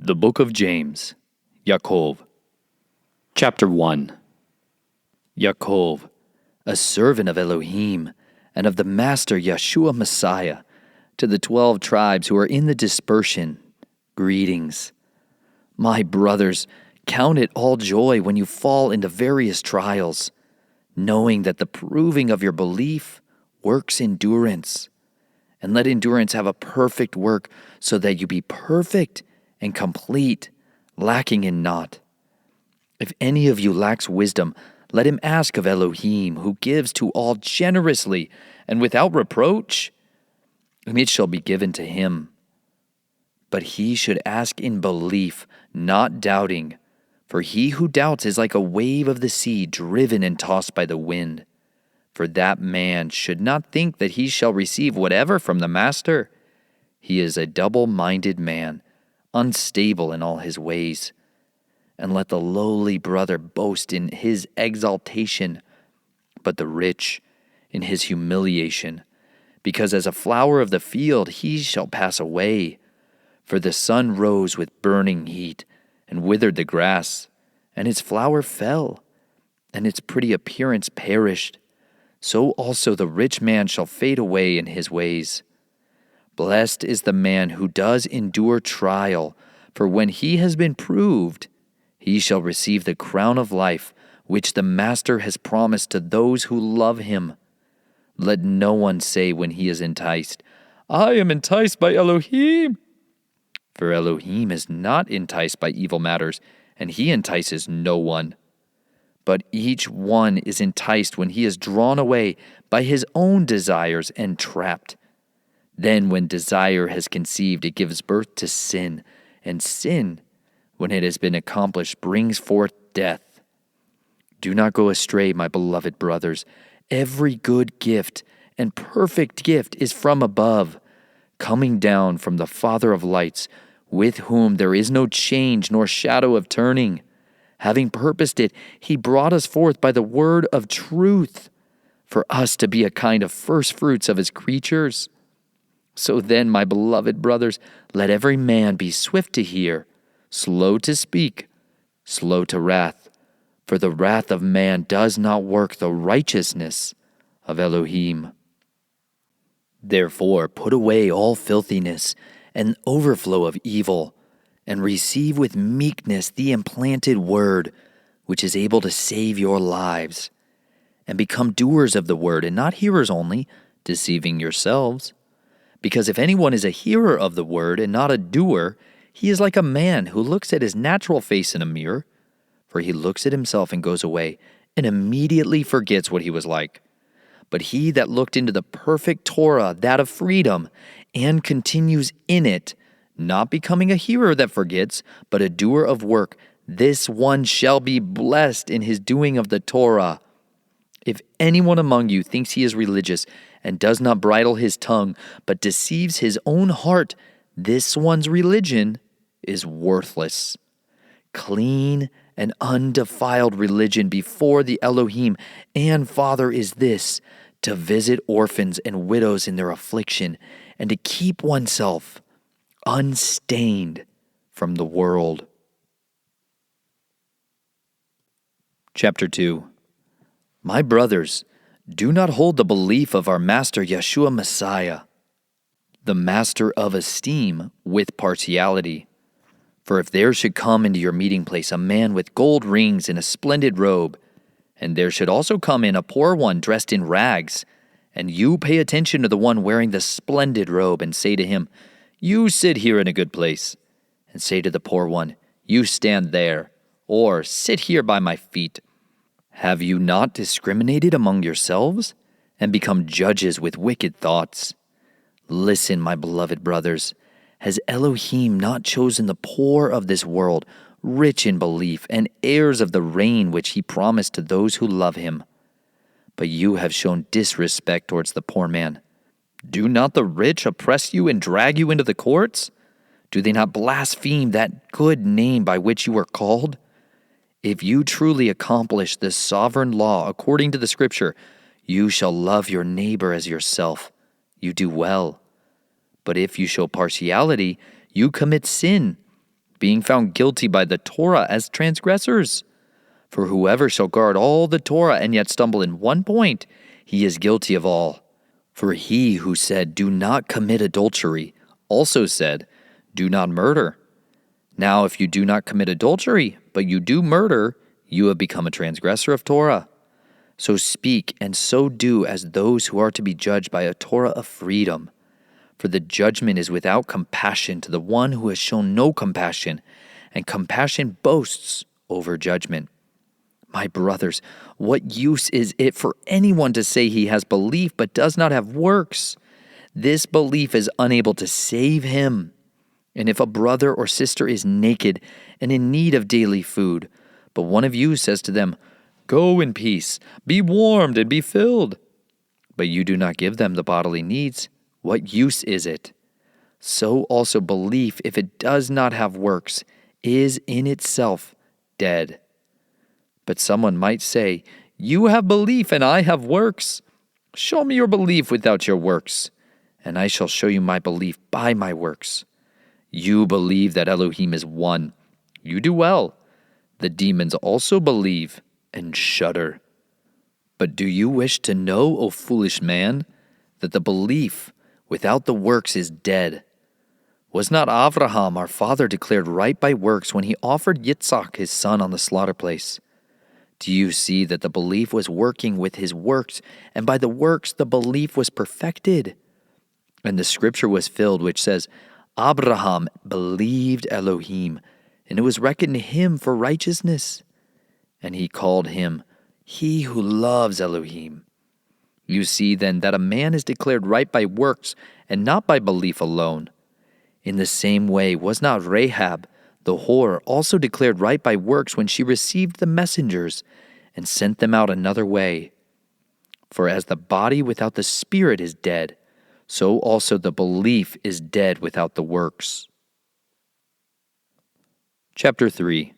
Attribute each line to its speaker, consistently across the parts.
Speaker 1: The Book of James, Yaakov. Chapter 1. Yaakov, a servant of Elohim, and of the Master Yeshua Messiah, to the 12 tribes who are in the dispersion, greetings. My brothers, count it all joy when you fall into various trials, knowing that the proving of your belief works endurance. And let endurance have a perfect work, so that you be perfect and complete, lacking in naught. If any of you lacks wisdom, let him ask of Elohim, who gives to all generously and without reproach, and it shall be given to him. But he should ask in belief, not doubting, for he who doubts is like a wave of the sea driven and tossed by the wind. For that man should not think that he shall receive whatever from the Master. He is a double-minded man, unstable in all his ways. And let the lowly brother boast in his exaltation, but the rich in his humiliation, because as a flower of the field he shall pass away. For the sun rose with burning heat, and withered the grass, and its flower fell, and its pretty appearance perished. So also the rich man shall fade away in his ways. Blessed is the man who does endure trial, for when he has been proved, he shall receive the crown of life, which the Master has promised to those who love him. Let no one say when he is enticed, I am enticed by Elohim. For Elohim is not enticed by evil matters, and he entices no one. But each one is enticed when he is drawn away by his own desires and trapped. Then when desire has conceived, it gives birth to sin, and sin, when it has been accomplished, brings forth death. Do not go astray, my beloved brothers. Every good gift and perfect gift is from above, coming down from the Father of lights, with whom there is no change nor shadow of turning. Having purposed it, he brought us forth by the word of truth, for us to be a kind of first fruits of his creatures. So then, my beloved brothers, let every man be swift to hear, slow to speak, slow to wrath, for the wrath of man does not work the righteousness of Elohim. Therefore, put away all filthiness and overflow of evil, and receive with meekness the implanted word, which is able to save your lives. And become doers of the word, and not hearers only, deceiving yourselves. Because if anyone is a hearer of the word and not a doer, he is like a man who looks at his natural face in a mirror, for he looks at himself and goes away, and immediately forgets what he was like. But he that looked into the perfect Torah, that of freedom, and continues in it, not becoming a hearer that forgets, but a doer of work, this one shall be blessed in his doing of the Torah. If anyone among you thinks he is religious and does not bridle his tongue, but deceives his own heart, this one's religion is worthless. Clean and undefiled religion before the Elohim and Father is this, to visit orphans and widows in their affliction, and to keep oneself unstained from the world. Chapter 2. My brothers, do not hold the belief of our Master Yeshua Messiah, the Master of esteem, with partiality. For if there should come into your meeting place a man with gold rings and a splendid robe, and there should also come in a poor one dressed in rags, and you pay attention to the one wearing the splendid robe, and say to him, You sit here in a good place, and say to the poor one, You stand there, or sit here by my feet. Have you not discriminated among yourselves, and become judges with wicked thoughts? Listen, my beloved brothers, has Elohim not chosen the poor of this world, rich in belief, and heirs of the reign which he promised to those who love him? But you have shown disrespect towards the poor man. Do not the rich oppress you and drag you into the courts? Do they not blaspheme that good name by which you are called? If you truly accomplish this sovereign law according to the Scripture, you shall love your neighbor as yourself. You do well. But if you show partiality, you commit sin, being found guilty by the Torah as transgressors. For whoever shall guard all the Torah and yet stumble in one point, he is guilty of all. For he who said, "Do not commit adultery," also said, "Do not murder." Now if you do not commit adultery, but you do murder, you have become a transgressor of Torah. So speak and so do as those who are to be judged by a Torah of freedom. For the judgment is without compassion to the one who has shown no compassion, and compassion boasts over judgment. My brothers, what use is it for anyone to say he has belief but does not have works? This belief is unable to save him. And if a brother or sister is naked and in need of daily food, but one of you says to them, "Go in peace, be warmed and be filled," but you do not give them the bodily needs, what use is it? So also belief, if it does not have works, is in itself dead. But someone might say, "You have belief and I have works. Show me your belief without your works, and I shall show you my belief by my works. You believe that Elohim is one. You do well. The demons also believe and shudder. But do you wish to know, O foolish man, that the belief without the works is dead? Was not Avraham our father declared right by works when he offered Yitzhak his son on the slaughter place? Do you see that the belief was working with his works, and by the works the belief was perfected? And the scripture was filled, which says, Abraham believed Elohim, and it was reckoned to him for righteousness. And he called him, he who loves Elohim. You see then that a man is declared right by works, and not by belief alone. In the same way was not Rahab, the whore, also declared right by works when she received the messengers, and sent them out another way? For as the body without the spirit is dead, so also the belief is dead without the works. Chapter 3.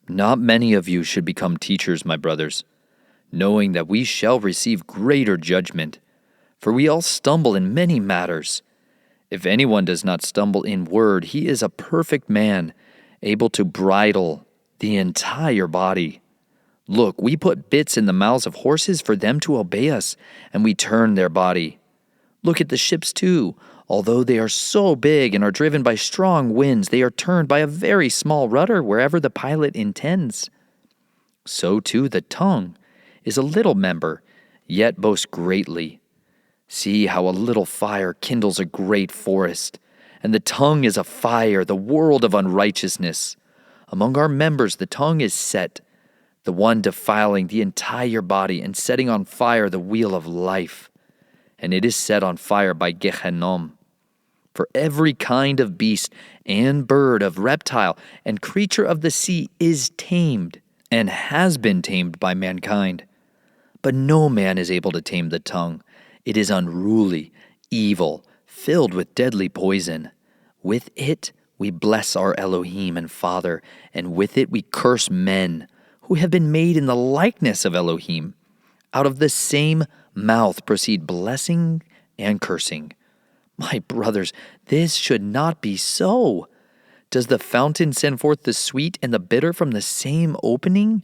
Speaker 1: Not many of you should become teachers, my brothers, knowing that we shall receive greater judgment. For we all stumble in many matters. If anyone does not stumble in word, he is a perfect man, able to bridle the entire body. Look, we put bits in the mouths of horses for them to obey us, and we turn their body. Look at the ships too. Although they are so big and are driven by strong winds, they are turned by a very small rudder wherever the pilot intends. So too the tongue is a little member, yet boasts greatly. See how a little fire kindles a great forest, and the tongue is a fire, the world of unrighteousness. Among our members the tongue is set, the one defiling the entire body and setting on fire the wheel of life. And it is set on fire by Gehennom. For every kind of beast and bird, of reptile and creature of the sea is tamed, and has been tamed by mankind. But no man is able to tame the tongue. It is unruly, evil, filled with deadly poison. With it we bless our Elohim and Father, and with it we curse men, who have been made in the likeness of Elohim. Out of the same mouth proceed blessing and cursing. My brothers, this should not be so. Does the fountain send forth the sweet and the bitter from the same opening?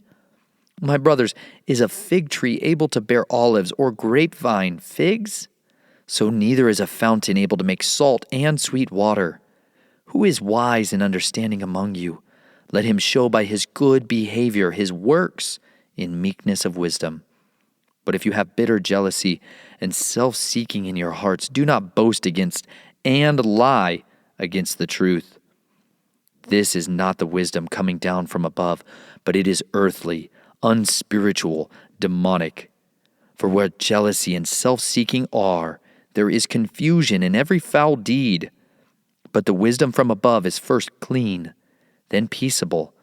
Speaker 1: My brothers, is a fig tree able to bear olives, or grapevine figs? So neither is a fountain able to make salt and sweet water. Who is wise and understanding among you? Let him show by his good behavior his works in meekness of wisdom. But if you have bitter jealousy and self-seeking in your hearts, do not boast against and lie against the truth. This is not the wisdom coming down from above, but it is earthly, unspiritual, demonic. For where jealousy and self-seeking are, there is confusion in every foul deed. But the wisdom from above is first clean, then peaceable,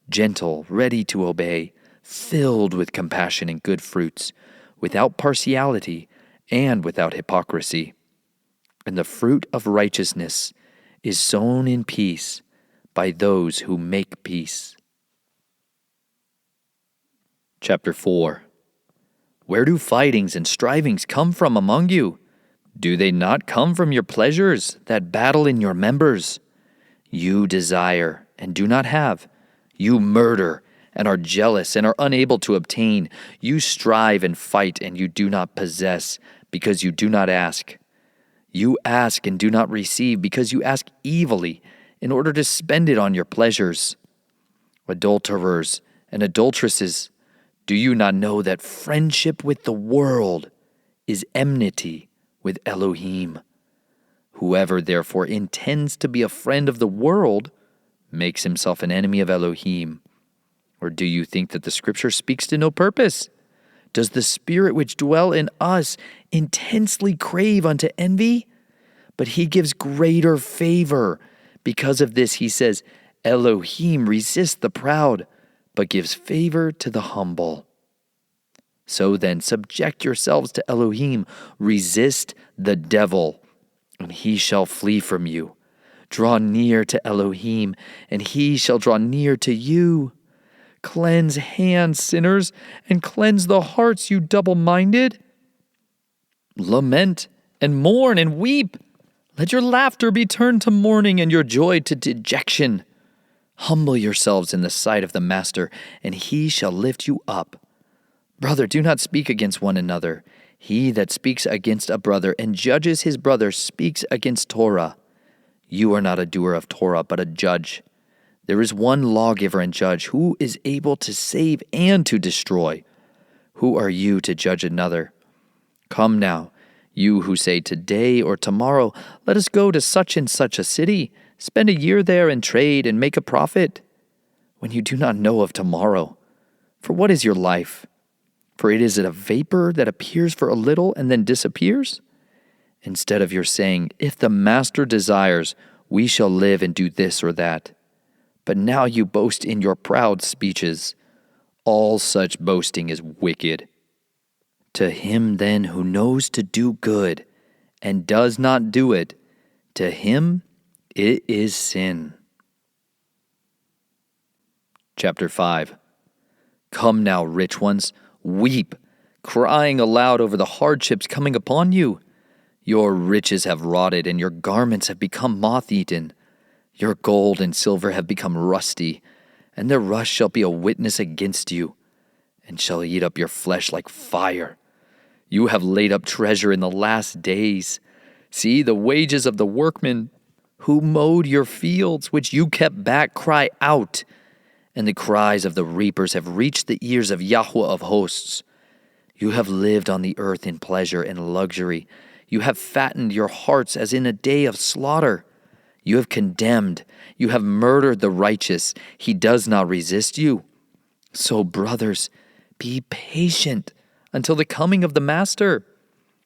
Speaker 1: gentle, ready to obey, filled with compassion and good fruits, without partiality and without hypocrisy. And the fruit of righteousness is sown in peace by those who make peace. Chapter 4. Where do fightings and strivings come from among you? Do they not come from your pleasures that battle in your members? You desire and do not have. You murder and are jealous and are unable to obtain. You strive and fight and you do not possess, because you do not ask. You ask and do not receive, because you ask evilly, in order to spend it on your pleasures. Adulterers and adulteresses, do you not know that friendship with the world is enmity with Elohim? Whoever therefore intends to be a friend of the world makes himself an enemy of Elohim. Or do you think that the Scripture speaks to no purpose? Does the Spirit which dwell in us intensely crave unto envy? But he gives greater favor. Because of this, he says, Elohim resists the proud, but gives favor to the humble. So then, subject yourselves to Elohim, resist the devil, and he shall flee from you. Draw near to Elohim, and he shall draw near to you. Cleanse hands, sinners, and cleanse the hearts, you double-minded. Lament and mourn and weep. Let your laughter be turned to mourning and your joy to dejection. Humble yourselves in the sight of the Master, and he shall lift you up. Brother, do not speak against one another. He that speaks against a brother and judges his brother speaks against Torah. You are not a doer of Torah, but a judge. There is one lawgiver and judge who is able to save and to destroy. Who are you to judge another? Come now, you who say today or tomorrow, let us go to such and such a city, spend a year there and trade and make a profit, when you do not know of tomorrow. For what is your life? For is it a vapor that appears for a little and then disappears? Instead of your saying, if the Master desires, we shall live and do this or that. But now you boast in your proud speeches. All such boasting is wicked. To him then who knows to do good and does not do it, to him it is sin. Chapter 5. Come now, rich ones, weep, crying aloud over the hardships coming upon you. Your riches have rotted, and your garments have become moth-eaten. Your gold and silver have become rusty, and their rust shall be a witness against you, and shall eat up your flesh like fire. You have laid up treasure in the last days. See, the wages of the workmen who mowed your fields, which you kept back, cry out. And the cries of the reapers have reached the ears of Yahuah of hosts. You have lived on the earth in pleasure and luxury. You have fattened your hearts as in a day of slaughter. You have condemned. You have murdered the righteous. He does not resist you. So, brothers, be patient until the coming of the Master.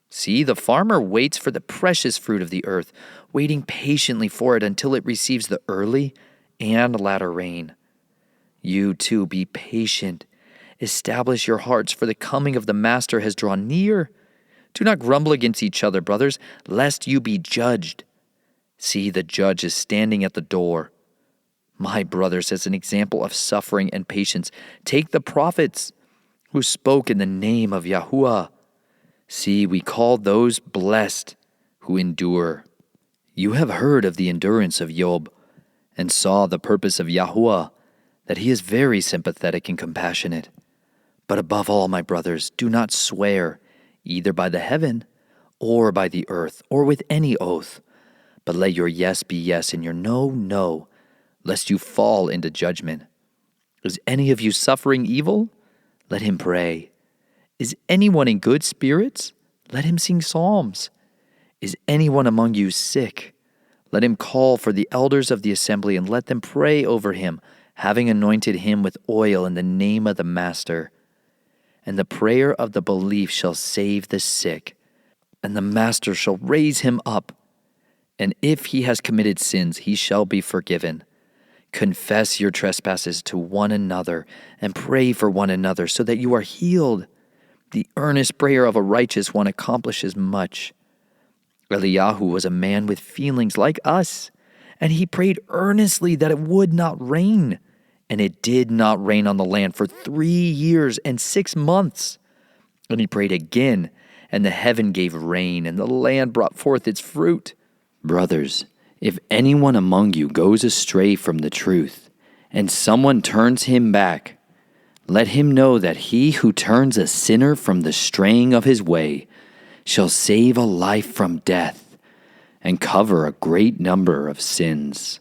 Speaker 1: See, the farmer waits for the precious fruit of the earth, waiting patiently for it until it receives the early and latter rain. You too be patient. Establish your hearts, for the coming of the Master has drawn near. Do not grumble against each other, brothers, lest you be judged. See, the judge is standing at the door. My brothers, as an example of suffering and patience, take the prophets who spoke in the name of Yahuah. See, we call those blessed who endure. You have heard of the endurance of Job, and saw the purpose of Yahuah, that he is very sympathetic and compassionate. But above all, my brothers, do not swear, either by the heaven, or by the earth, or with any oath, but let your yes be yes and your no, no, lest you fall into judgment. Is any of you suffering evil? Let him pray. Is anyone in good spirits? Let him sing psalms. Is anyone among you sick? Let him call for the elders of the assembly and let them pray over him, having anointed him with oil in the name of the Master. And the prayer of the belief shall save the sick, and the Master shall raise him up. And if he has committed sins, he shall be forgiven. Confess your trespasses to one another, and pray for one another, so that you are healed. The earnest prayer of a righteous one accomplishes much. Eliyahu was a man with feelings like us, and he prayed earnestly that it would not rain. And it did not rain on the land for 3 years and 6 months. And he prayed again, and the heaven gave rain, and the land brought forth its fruit. Brothers, If anyone among you goes astray from the truth, and someone turns him back, let him know that he who turns a sinner from the straying of his way shall save a life from death and cover a great number of sins.